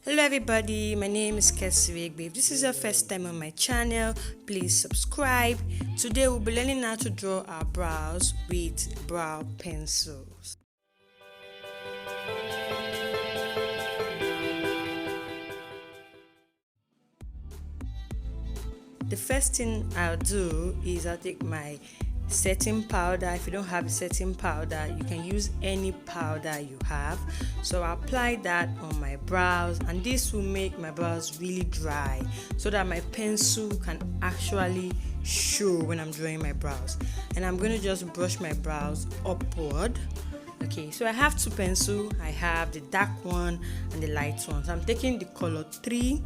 Hello everybody, my name is Keswick. If this is your first time on my channel, please subscribe. Today we'll be learning how to draw our brows with brow pencils. The first thing I'll do is I'll take my setting powder. If you don't have a setting powder, you can use any powder you have. So I'll apply that on my brows, and this will make my brows really dry so that my pencil can actually show when I'm drawing my brows. And I'm going to just brush my brows upward. Okay, so I have two pencils. I have the dark one and the light one. So I'm taking the color 3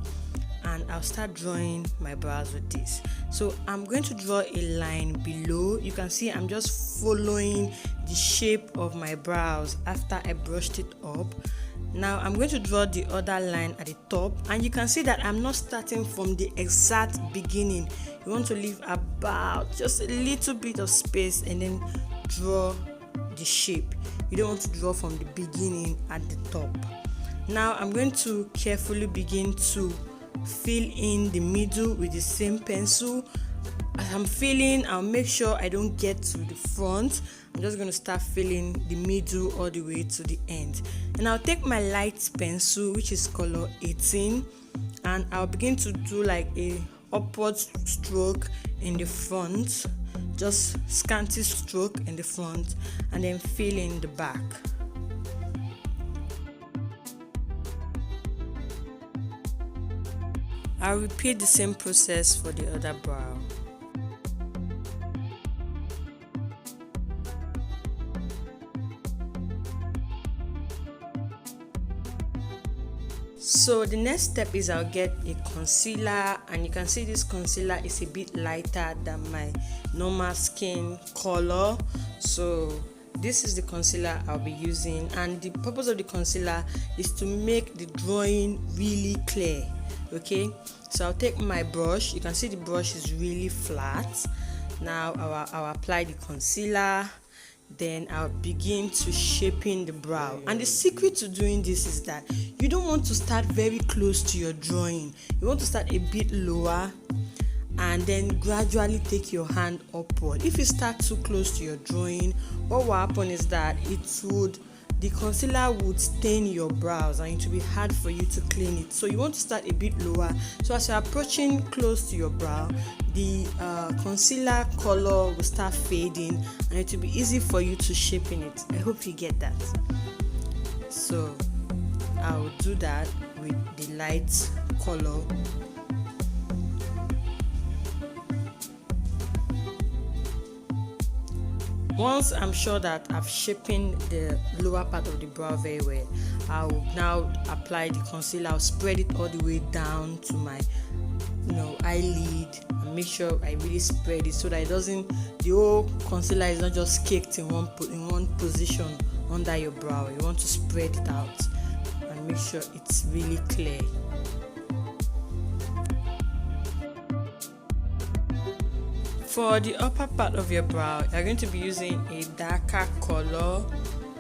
and I'll start drawing my brows with this. So I'm going to draw a line below. You can see I'm just following the shape of my brows after I brushed it up. Now I'm going to draw the other line at the top, and you can see that I'm not starting from the exact beginning. You want to leave about just a little bit of space and then draw the shape. You don't want to draw from the beginning at the top. Now I'm going to carefully begin to fill in the middle with the same pencil. As I'm filling, I'll make sure I don't get to the front. I'm just going to start filling the middle all the way to the end. And I'll take my light pencil, which is color 18, and I'll begin to do like a upward stroke in the front, just scanty stroke in the front, and then fill in the back. I'll repeat the same process for the other brow. So the next step is I'll get a concealer, and you can see this concealer is a bit lighter than my normal skin color. So this is the concealer I'll be using, and the purpose of the concealer is to make the drawing really clear. Okay, so I'll take my brush. You can see the brush is really flat. Now I'll apply the concealer, then I'll begin to shaping the brow. And the secret to doing this is that you don't want to start very close to your drawing. You want to start a bit lower and then gradually take your hand upward. If you start too close to your drawing, what will happen is that the concealer would stain your brows and it will be hard for you to clean it. So you want to start a bit lower. So as you're approaching close to your brow, the concealer color will start fading and it will be easy for you to shape in it. I hope you get that. So I'll do that with the light color. Once I'm sure that I've shaped the lower part of the brow very well, I'll now apply the concealer. I'll spread it all the way down to my eyelid, and make sure I really spread it so that the whole concealer is not just caked in one position under your brow. You want to spread it out and make sure it's really clear. For the upper part of your brow, you're going to be using a darker color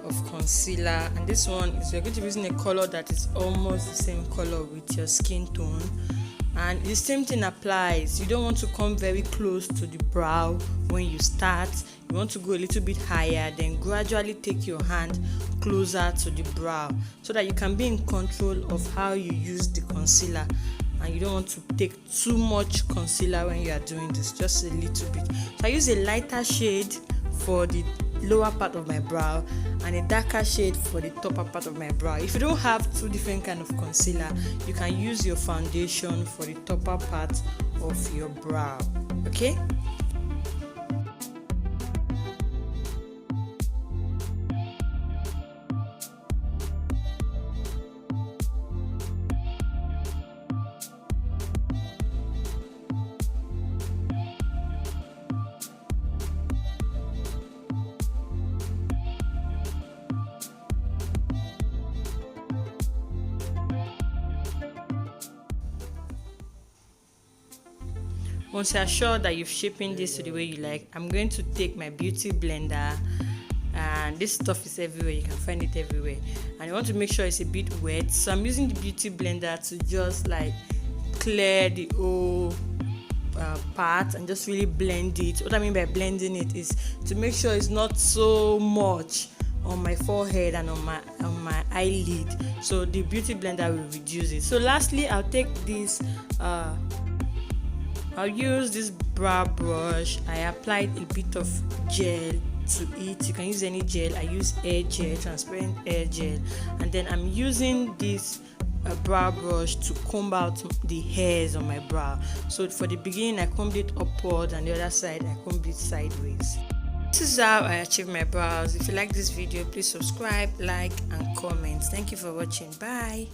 of concealer, and this one is you're going to be using a color that is almost the same color with your skin tone. And the same thing applies. You don't want to come very close to the brow when you start. You want to go a little bit higher, then gradually take your hand closer to the brow so that you can be in control of how you use the concealer. And you don't want to take too much concealer when you are doing this, just a little bit. So I use a lighter shade for the lower part of my brow and a darker shade for the upper part of my brow. If you don't have two different kind of concealer, you can use your foundation for the upper part of your brow. Okay? Once you are sure that you've shaped this to the way you like, I'm going to take my beauty blender, and and this stuff is everywhere. You can find it everywhere, and you want to make sure it's a bit wet, so I'm using the beauty blender to just like clear the whole part and just really blend it. What I mean by blending it is to make sure it's not so much on my forehead and on my eyelid, so the beauty blender will reduce it. So lastly, I'll take this I'll use this brow brush. I applied a bit of gel to it. You can use any gel. I use air gel, transparent air gel, and then I'm using this brow brush to comb out the hairs on my brow. So for the beginning, I combed it upward, and the other side I combed it sideways. This is how I achieve my brows. If you like this video, please subscribe, like, and comment. Thank you for watching. Bye.